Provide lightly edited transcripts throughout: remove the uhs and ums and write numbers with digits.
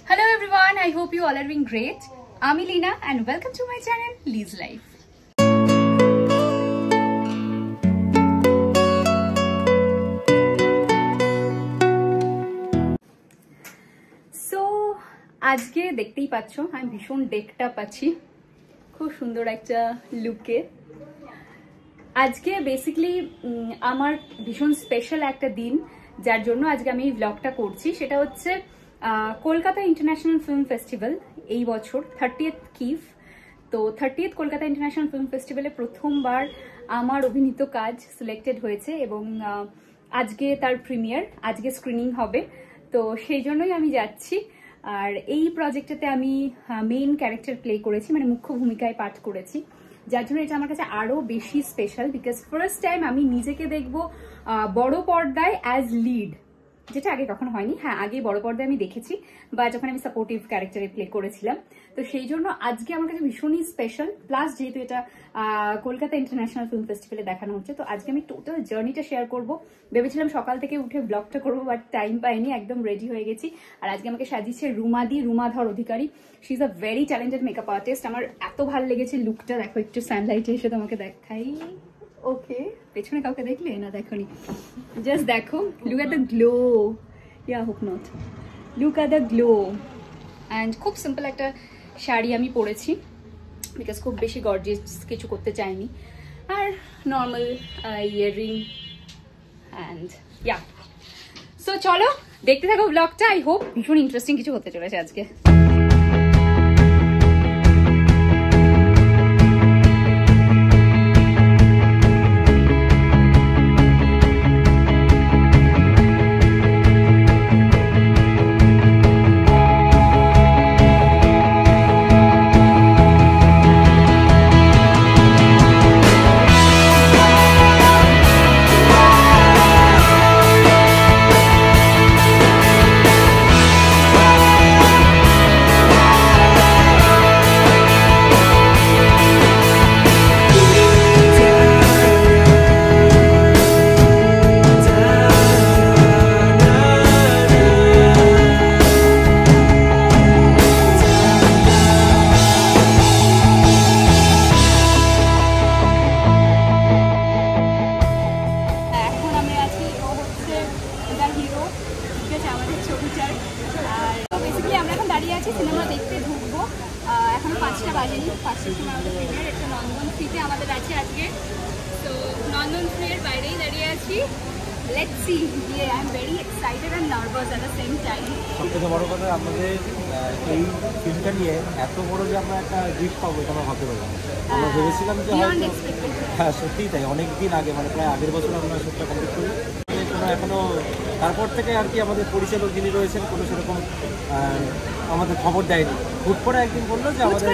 Hello everyone, I hope you all are doing great. I'm Leena and welcome to my channel Lee's Life. So আজকে দেখতেই পাচ্ছো আমি ভীষণ ডেকটা পাচ্ছি, খুব সুন্দর একটা লুকে। আজকে বেসিক্যালি আমার ভীষণ স্পেশাল একটা দিন, যার জন্য আজকে আমি এই ব্লগটা করছি। সেটা হচ্ছে কলকাতা ইন্টারন্যাশনাল ফিল্ম ফেস্টিভ্যাল, এই বছর 30th কিফ। তো 30th কলকাতা ইন্টারন্যাশনাল ফিল্ম ফেস্টিভ্যালে প্রথমবার আমার অভিনীত কাজ সিলেক্টেড হয়েছে এবং আজকে তার প্রিমিয়ার, আজকে স্ক্রিনিং হবে। তো সেই জন্যই আমি যাচ্ছি। আর এই প্রজেক্টটাতে আমি মেইন ক্যারেক্টার প্লে করেছি, মানে মুখ্য ভূমিকায় পাঠ করেছি, যার জন্য এটা আমার কাছে আরো বেশি স্পেশাল। বিকজ ফার্স্ট টাইম আমি নিজেকে দেখবো বড় পর্দায় অ্যাজ লিড, যেটা আগে কখনো হয়নি। হ্যাঁ, আগে বড় পর্দায় আমি দেখেছি, বা যখন আমি সাপোর্টিভ ক্যারেক্টারে প্লে করেছিলাম। তো সেই জন্য আজকে আমার কাছে ভীষণই স্পেশাল। প্লাস যেহেতু এটা কলকাতা ইন্টারন্যাশনাল ফিল্ম ফেস্টিভ্যালে দেখানো হচ্ছে, তো আজকে আমি টোটাল জার্নিটা শেয়ার করবো। ভেবেছিলাম সকাল থেকে উঠে ব্লগটা করবো, বাট টাইম পাইনি, একদম রেডি হয়ে গেছি। আর আজকে আমাকে সাজিয়েছে Rumadhar Adhikari. She is a very talented makeup artist. আমার এত ভালো লেগেছে লুকটা। দেখো, একটু সানলাইটে এসে তোমাকে দেখাই। ওকে, পেছনে কাউকে দেখলে না? দেখোনি, জাস্ট দেখো, look at the glow. Yeah hope not, look at the glow. And খুব সিম্পল একটা শাড়ি আমি পরেছি, বিকজ খুব বেশি গর্জিয়াস কিছু করতে চাইনি। আর normal earring and yeah. So চলো দেখতে থাকো ব্লগটা। আই হোপ ভীষণ ইন্টারেস্টিং কিছু হতে চলেছে আজকে। সিনেমা দেখতে ঢুকবো, এখনো 5টা বাজেনি। 5টার সময় আমাদের প্রিমিয়ার, একটা নন্দন ফ্রিতে আমাদের আছে আজকে। তো নন্দন ফ্রির বাইরেই দাঁড়িয়ে আছি। Let's see. I am very excited and nervous at the same time. সবথেকে বড় কথা, আমাদের এই ফিল্মটা নিয়ে এত বড় যে আমরা একটা গিফট পাবো, এটা আমরা ভাবতে পারলাম। আমরা ভেবেছিলাম যে হ্যাঁ সত্যিই তাই, অনেকদিন আগে, মানে প্রায় আগের বছর আমরা সবটা কমপ্লিট করি। এখনো তারপর থেকে আর কি আমাদের পরিচালক যিনি রয়েছেন কোনো সেরকম আমাদের খবর দেয়নি। হুট করে একদিন বললো যে আমাদের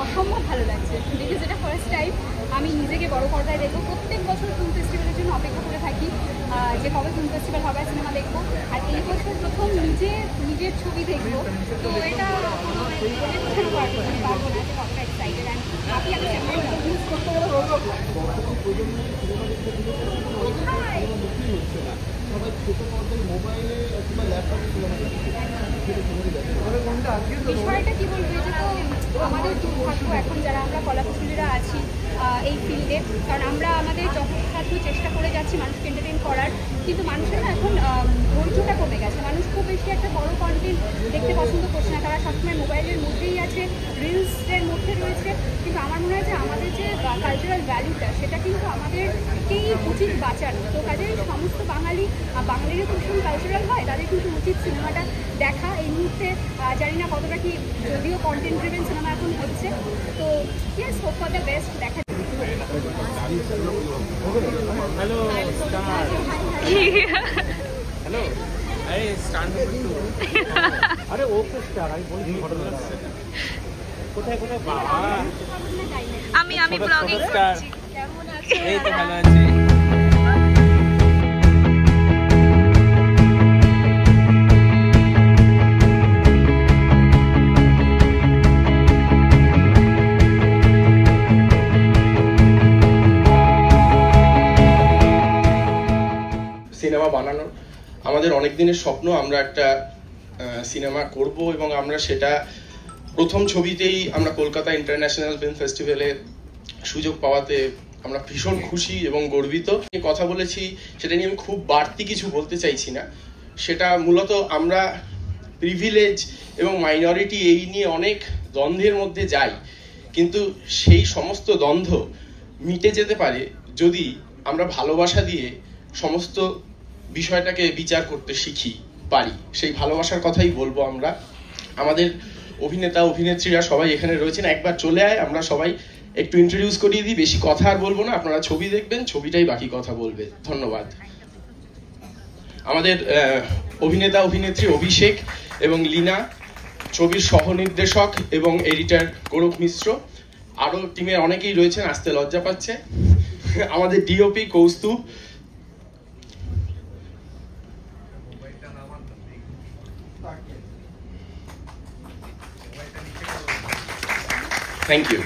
অসম্ভব ভালো লাগছে, বিকজ এটা ফার্স্ট টাইম আমি নিজেকে বড় পর্দায় দেখবো। প্রত্যেক বছর ফিল্ম ফেস্টিভ্যালের জন্য অপেক্ষা করে থাকি যে কবে ফিল্ম ফেস্টিভ্যাল হবে, সিনেমা দেখবো। আর এই বছর প্রথম নিজের ছবি দেখবো। তো এটা পারবো না, কতটা এক্সাইটেড অ্যান্ড হ্যাপি আমি বিষয়টা কি বলবো, এটা তো আমাদের দুর্ভাগ্য এখন যারা আমরা কলাকুশলীরা আছি এই ফিল্ডে। কারণ আমরা আমাদের যথাসাধ্য চেষ্টা করে যাচ্ছি মানুষকে এন্টারটেইন করার, কিন্তু মানুষের না এখন ধৈর্যটা কমে গেছে। মানুষ খুব বেশি একটা বড় কন্টেন্ট দেখতে পছন্দ করছে না, তারা সবসময় মোবাইলের মধ্যেই আছে, রিলসের মধ্যে রয়েছে। কিন্তু আমার মনে হয় যে আমাদের যে কালচারাল ভ্যালুটা, সেটা কিন্তু আমাদেরকেই উচিত বাঁচানো। তো কাজে সমস্ত বাঙালিরও ভীষণ কালচারাল হয়, তাদের কিন্তু উচিত সিনেমাটা দেখা। এই মুহূর্তে জানি না কতটা কি, যদিও কন্টেন্ট ড্রিভেন সিনেমা এখন হচ্ছে। তো yes, hope for the best. দেখা হ্যালো হ্যালো, আরে স্টার আরে ওকে স্টার, আমি বলি কোথায় কোথায় বাবা, আমি ব্লগিং করছি। কেমন আছো? এই তো ভালো আছি। সিনেমা বানানোর আমাদের অনেক দিনের স্বপ্ন আমরা একটা সিনেমা করব এবং আমরা সেটা প্রথম ছবিতেই আমরা কলকাতা ইন্টারন্যাশনাল ফিল্ম ফেস্টিভ্যালে সুযোগ পাওয়াতে আমরা ভীষণ খুশি এবং গর্বিত। কথা বলেছি সেটা নিয়ে আমি খুব বাড়তি কিছু বলতে চাইছি না, সেটা মূলত আমরা প্রিভিলেজ এবং মাইনরিটি এই নিয়ে অনেক দ্বন্দ্বের মধ্যে যাই, কিন্তু সেই সমস্ত দ্বন্দ্ব মিটে যেতে পারে যদি আমরা ভালোবাসা দিয়ে সমস্ত বিষয়টাকে বিচার করতে শিখি পারি। সেই ভালোবাসার কথাই বলবো আমরা। আমাদের অভিনেতা অভিনেত্রীরা সবাই এখানে রয়েছেন, একবার চলে আয়, আমরা সবাই একটু ইন্ট্রোডিউস করিয়ে দিই। বেশি কথা আর বলবো না, আপনারা ছবি দেখবেন, ছবিটাই বাকি কথা বলবে। ধন্যবাদ। আমাদের অভিনেতা অভিনেত্রী অভিষেক এবং লীনা, ছবির সহ-নির্দেশক এবং এডিটর গৌরব মিশ্র, আরো টিমের অনেকেই রয়েছেন, আসতে লজ্জা পাচ্ছে। আমাদের ডিওপি কৌস্তুভ, থ্যাংক ইউ।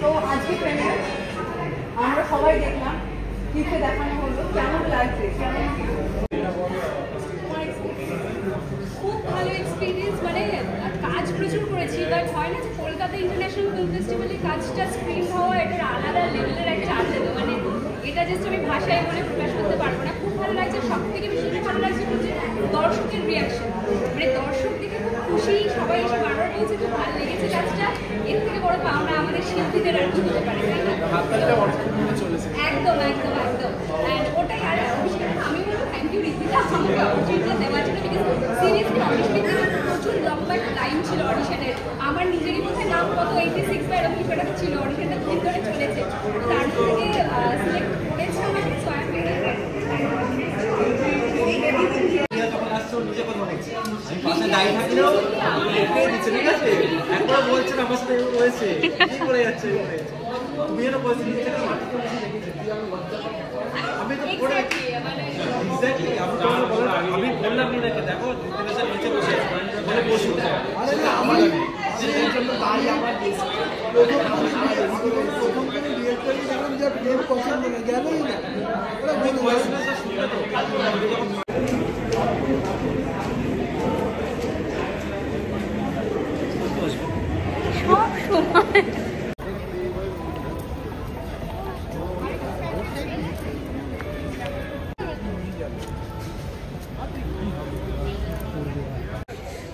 তো আজকে প্রেমিয়ার আমরা সবাই দেখলাম, কিসে দেখানো হলো, কেমন লাগছে? খুব ভালো এক্সপিরিয়েন্স, মানে কাজ প্রচুর করেছি, বাট হয় না যে কলকাতা ইন্টারন্যাশনাল ফিল্ম ফেস্টিভ্যালে কাজটা স্ক্রিন হওয়া এটার আলাদা লেভেলের একটা আনন্দ, মানে এটা জাস্ট আমি ভাষায় বলে প্রকাশ করতে পারবো না। খুব ভালো লাগছে, সব থেকে বেশি ভালো লাগছে হচ্ছে দর্শকের রিয়াকশন, মানে দর্শক দেখে খুব খুশি, সবাই এসে বারবার বলছে খুব ভালো লেগেছে কাজটা। এর থেকে বড় পাওনা আমাদের শিল্পীদের আর কি হতে পারে, তাই না? একদম একদম একদম। অ্যান্ড ওটাই আর আমি বলবো থ্যাংক ইউ ঋতিকা আমাকে অপরচুনিটি দেওয়ার জন্য, বিকজ সিরিয়াসলি অডিশনে প্রচুর লম্বা টাইম ছিল অডিশনের। আমার নিজেরই বোধহয় নাম কত 86 বা এরকম কিছু একটা ছিল, অডিশনটা খুব ধরে চলেছে, তার থেকে সিলেক্ট করেছে আমাকে। সো আই এম ভেরি আমি পাশে দাঁড়িয়ে থাকলেও দিচ্ছে, ঠিক আছে? একবার বলছেন আমার সাথে রয়েছে, কি করে যাচ্ছে, তুমি যেন বলছি আমি তো আমি বললাম নীলাকে, দেখো নিচে বসে বলে বসুন, আমার জন্য তাই আমার পছন্দ না গেলই না সব সময়।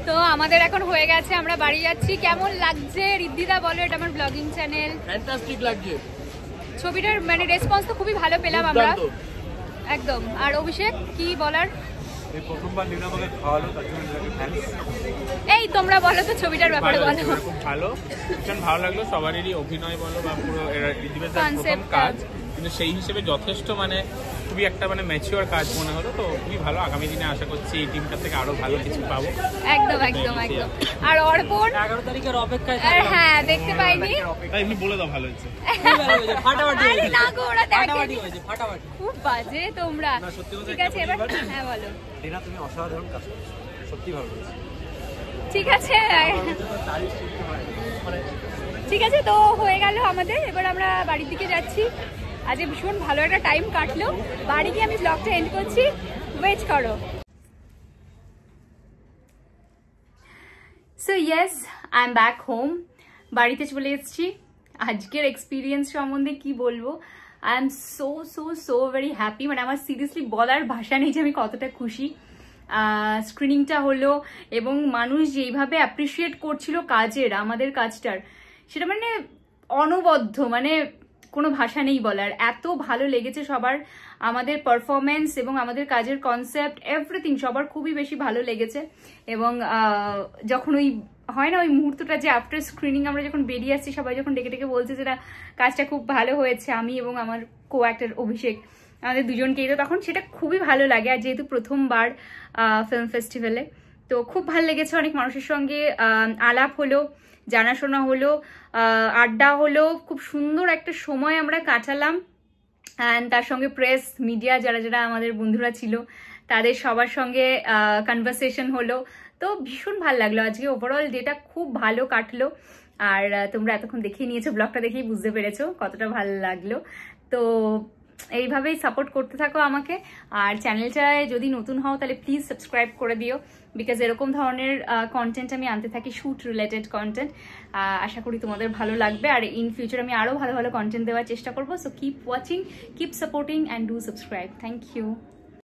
তো আমাদের এখন হয়ে গেছে, আমরা বাড়ি যাচ্ছি। কেমন লাগছে ঋদ্ধিদা বলো, এটা আমার ব্লগিং চ্যানেল। ফ্যান্টাস্টিক লাগছে ছবিটার মানে রেসপন্স তো খুবই ভালো পেলাম আমরা, একদম। আর অভিষেক কি বলার? প্রথমবার নীলা আমাকে খাওয়ালো, তার জন্য থ্যাঙ্কস। এই তোমরা বলো তো ছবিটার ব্যাপারে বলো। খুব ভালো, ভীষণ ভালো লাগলো। সবারই অভিনয় বলো বা পুরো প্রথম কাজ, কিন্তু সেই হিসেবে যথেষ্ট মানে খুবই একটা মানে ম্যাচিওর কাজ মনে হলো। তো খুবই ভালো, আগামী দিনে আশা করছি এই টিমটা থেকে আরো ভালো কিছু পাবো। একদম একদম একদম। আর অর্পণ 11 তারিখের অপেক্ষায়, হ্যাঁ দেখতে পাইনি, এমনি বলে দাও ভালো হয়েছে। আরে না গো, ওরা দেখেনি, খুব বাজে তোমরা। ঠিক আছে এবার হ্যাঁ বলো। নীলা তুমি অসাধারণ কাজ করছো, সত্যি ভালো করেছো। ঠিক আছে ঠিক আছে, তো হয়ে গেল আমাদের, এবার আমরা বাড়ির দিকে যাচ্ছি। আজকে ভীষণ ভালো একটা টাইম কাটলো, বাড়ি গিয়ে আমি ব্লগটা এন্ড করছি, ওয়েট করো। So yes, I am back home, বাড়িতে চলে এসেছি। আজকের এক্সপিরিয়েন্স সম্বন্ধে কি বলবো, I am so so so very happy, মানে আমার সিরিয়াসলি বলার ভাষা নেই যে আমি কতটা খুশি। স্ক্রিনিংটা হলো এবং মানুষ যেইভাবে অ্যাপ্রিসিয়েট করছিল কাজের, আমাদের কাজটার, সেটা মানে অনবদ্য, মানে কোনো ভাষা নেই বলার, এত ভালো লেগেছে সবার, আমাদের পারফরমেন্স এবং আমাদের কাজের কনসেপ্ট এভরিথিং সবার খুবই বেশি ভালো লেগেছে। এবং যখন ওই হয় না ওই মুহূর্তটা যে আফটার স্ক্রিনিং আমরা যখন বেরিয়ে আসছি, সবাই যখন ডেকে ডেকে বলছে যে না কাজটা খুব ভালো হয়েছে, আমি এবং আমার কো অ্যাক্টর অভিষেক আমাদের দুজনকেই, তো তখন সেটা খুবই ভালো লাগে। আর যেহেতু প্রথমবার ফিল্ম ফেস্টিভ্যালে, তো খুব ভালো লেগেছে। অনেক মানুষের সঙ্গে আলাপ হলো, জানাশোনা হলো, আড্ডা হলো, খুব সুন্দর একটা সময় আমরা কাটালাম। অ্যান্ড তার সঙ্গে প্রেস মিডিয়া যারা যারা আমাদের বন্ধুরা ছিল তাদের সবার সঙ্গে কনভারসেশন হলো। তো ভীষণ ভালো লাগলো আজকে, ওভারঅল ডেটা খুব ভালো কাটলো। আর তোমরা এতক্ষণ দেখিয়ে নিয়েছো, ব্লগটা দেখেই বুঝতে পেরেছো কতটা ভালো লাগলো। তো এইভাবেই সাপোর্ট করতে থাকো আমাকে। আর চ্যানেলটায় যদি নতুন হও তাহলে প্লিজ সাবস্ক্রাইব করে দিও, বিকজ এরকম ধরনের কন্টেন্ট আমি আনতে থাকি, শ্যুট রিলেটেড কন্টেন্ট। আশা করি তোমাদের ভালো লাগবে। আর ইন ফিউচার আমি আরও ভালো ভালো কন্টেন্ট দেওয়ার চেষ্টা করবো। So keep watching, keep supporting and do subscribe. Thank you.